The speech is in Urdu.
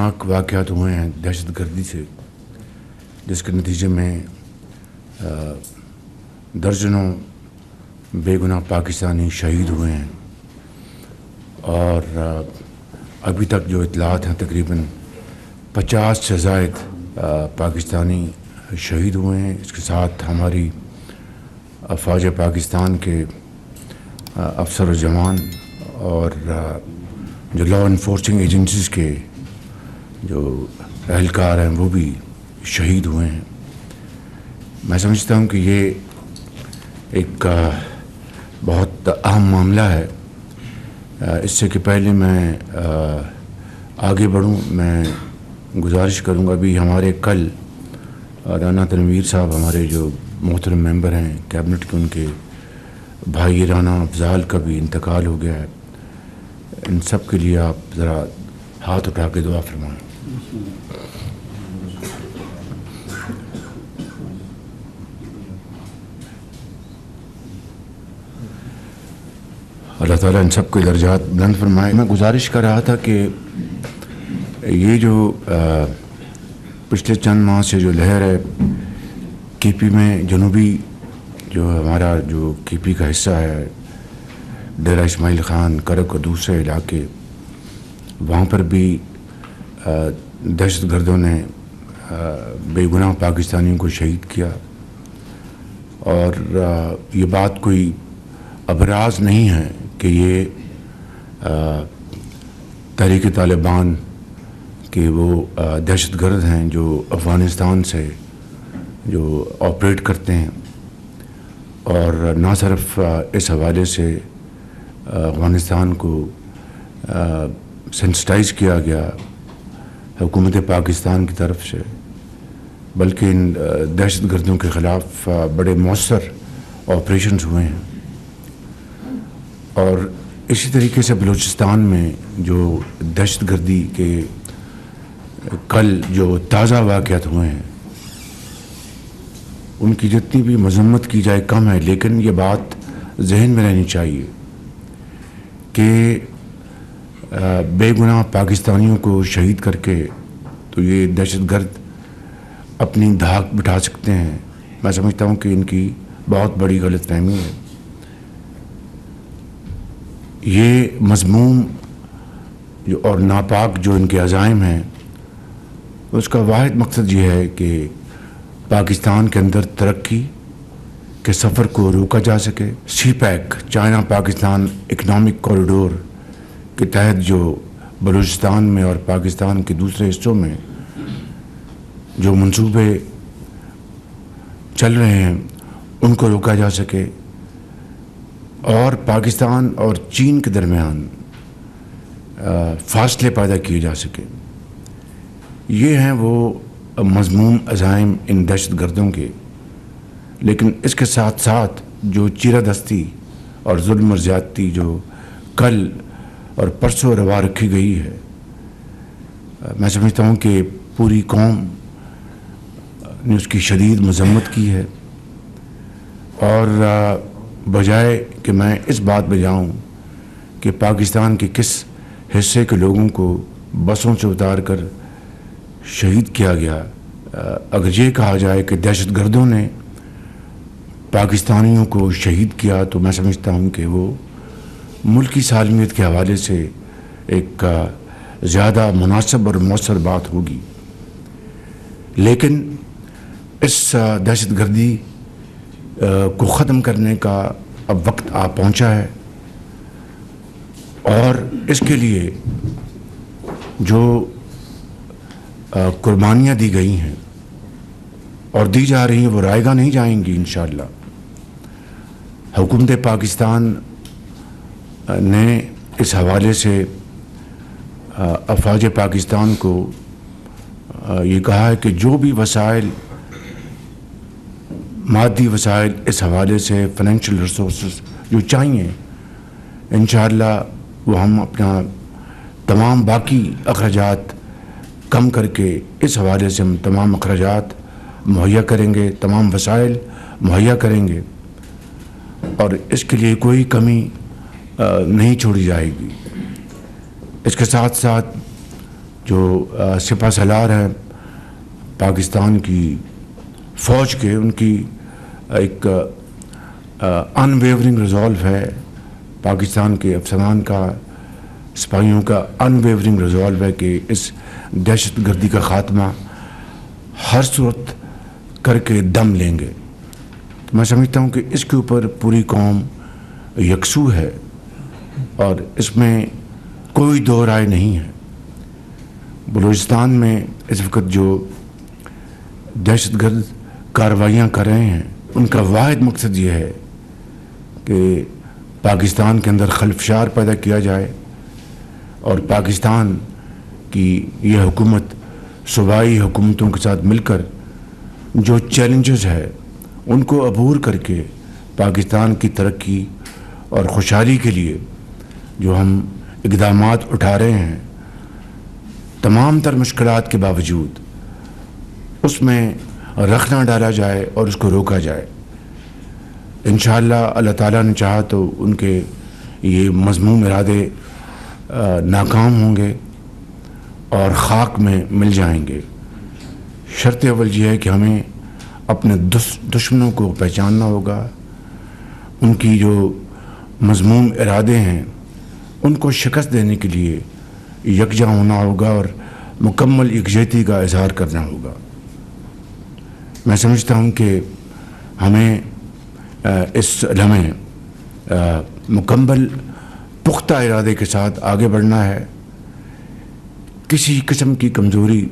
واقعات ہوئے ہیں دہشت گردی سے، جس کے نتیجے میں درجنوں بے گناہ پاکستانی شہید ہوئے ہیں، اور ابھی تک جو اطلاعات ہیں تقریباً 50 سے زائد پاکستانی شہید ہوئے ہیں۔ اس کے ساتھ ہماری افواج پاکستان کے افسر و جوان اور جو لا انفورسنگ ایجنسیز کے جو اہلکار ہیں وہ بھی شہید ہوئے ہیں۔ میں سمجھتا ہوں کہ یہ ایک بہت اہم معاملہ ہے۔ اس سے کہ پہلے میں آگے بڑھوں، میں گزارش کروں گا، ابھی ہمارے کل رانا تنویر صاحب ہمارے جو محترم ممبر ہیں کیبنٹ کے، ان کے بھائی رانا افضال کا بھی انتقال ہو گیا ہے۔ ان سب کے لیے آپ ذرا ہاتھ اٹھا کے دعا فرمائیں۔ اللہ تعالیٰ ان سب کے درجات بلند فرمائے۔ میں گزارش کر رہا تھا کہ یہ جو پچھلے چند ماہ سے جو لہر ہے کے پی میں، جنوبی جو ہمارا جو کے پی کا حصہ ہے، ڈیرہ اسماعیل خان، کرک اور دوسرے علاقے، وہاں پر بھی دہشت گردوں نے بے گناہ پاکستانیوں کو شہید کیا، اور یہ بات کوئی ابراز نہیں ہے کہ یہ تحریک طالبان کہ وہ دہشت گرد ہیں جو افغانستان سے جو آپریٹ کرتے ہیں، اور نہ صرف اس حوالے سے افغانستان کو سینسٹائز کیا گیا حکومت پاکستان کی طرف سے، بلکہ ان دہشت گردوں کے خلاف بڑے مؤثر آپریشنز ہوئے ہیں۔ اور اسی طریقے سے بلوچستان میں جو دہشت گردی کے کل جو تازہ واقعات ہوئے ہیں، ان کی جتنی بھی مذمت کی جائے کم ہے، لیکن یہ بات ذہن میں رہنی چاہیے کہ بے گناہ پاکستانیوں کو شہید کر کے تو یہ دہشت گرد اپنی دھاک بٹھا سکتے ہیں۔ میں سمجھتا ہوں کہ ان کی بہت بڑی غلط فہمی ہے۔ یہ مذموم جو اور ناپاک جو ان کے عزائم ہیں، اس کا واحد مقصد یہ ہے کہ پاکستان کے اندر ترقی کے سفر کو روکا جا سکے۔ CPEC, China Pakistan economic corridor کے تحت جو بلوچستان میں اور پاکستان کے دوسرے حصوں میں جو منصوبے چل رہے ہیں، ان کو روکا جا سکے، اور پاکستان اور چین کے درمیان فاصلے پیدا کیے جا سکے۔ یہ ہیں وہ مذموم عزائم ان دہشت گردوں کے، لیکن اس کے ساتھ ساتھ جو چیرہ دستی اور ظلم اور زیادتی جو کل اور پرسوں روا رکھی گئی ہے، میں سمجھتا ہوں کہ پوری قوم نے اس کی شدید مذمت کی ہے، اور بجائے کہ میں اس بات پہ جاؤں کہ پاکستان کے کس حصے کے لوگوں کو بسوں سے اتار کر شہید کیا گیا، اگر یہ کہا جائے کہ دہشت گردوں نے پاکستانیوں کو شہید کیا، تو میں سمجھتا ہوں کہ وہ ملکی سالمیت کے حوالے سے ایک زیادہ مناسب اور مؤثر بات ہوگی۔ لیکن اس دہشت گردی کو ختم کرنے کا اب وقت آ پہنچا ہے، اور اس کے لیے جو قربانیاں دی گئی ہیں اور دی جا رہی ہیں وہ رائے گاہ نہیں جائیں گی انشاءاللہ۔ حکومت پاکستان نے اس حوالے سے افواج پاکستان کو یہ کہا ہے کہ جو بھی وسائل، مادی وسائل اس حوالے سے، فائنینشیل ریسورسز جو چاہیے، انشاءاللہ وہ ہم اپنا تمام باقی اخراجات کم کر کے اس حوالے سے ہم تمام اخراجات مہیا کریں گے، تمام وسائل مہیا کریں گے، اور اس کے لیے کوئی کمی نہیں چھوڑی جائے گی۔ اس کے ساتھ ساتھ جو سپہ سالار ہیں پاکستان کی فوج کے، ان کی ایک ان ویورنگ ریزولو ہے، پاکستان کے افسران کا، سپاہیوں کا ان ویورنگ ریزولو ہے کہ اس دہشت گردی کا خاتمہ ہر صورت کر کے دم لیں گے۔ تو میں سمجھتا ہوں کہ اس کے اوپر پوری قوم یکسو ہے اور اس میں کوئی دو رائے نہیں ہے۔ بلوچستان میں اس وقت جو دہشت گرد کارروائیاں کر رہے ہیں ان کا واحد مقصد یہ ہے کہ پاکستان کے اندر خلفشار پیدا کیا جائے اور پاکستان کی یہ حکومت صوبائی حکومتوں کے ساتھ مل کر جو چیلنجز ہے ان کو عبور کر کے پاکستان کی ترقی اور خوشحالی کے لیے جو ہم اقدامات اٹھا رہے ہیں، تمام تر مشکلات کے باوجود اس میں رخ نہ ڈالا جائے اور اس کو روکا جائے۔ انشاءاللہ اللہ تعالیٰ نے چاہا تو ان کے یہ مذموم ارادے ناکام ہوں گے اور خاک میں مل جائیں گے۔ شرط اول یہ ہے کہ ہمیں اپنے دشمنوں کو پہچاننا ہوگا، ان کی جو مذموم ارادے ہیں ان کو شکست دینے کے لیے یکجا ہونا ہوگا اور مکمل یکجہتی کا اظہار کرنا ہوگا۔ میں سمجھتا ہوں کہ ہمیں اس لمحے مکمل پختہ ارادے کے ساتھ آگے بڑھنا ہے، کسی قسم کی کمزوری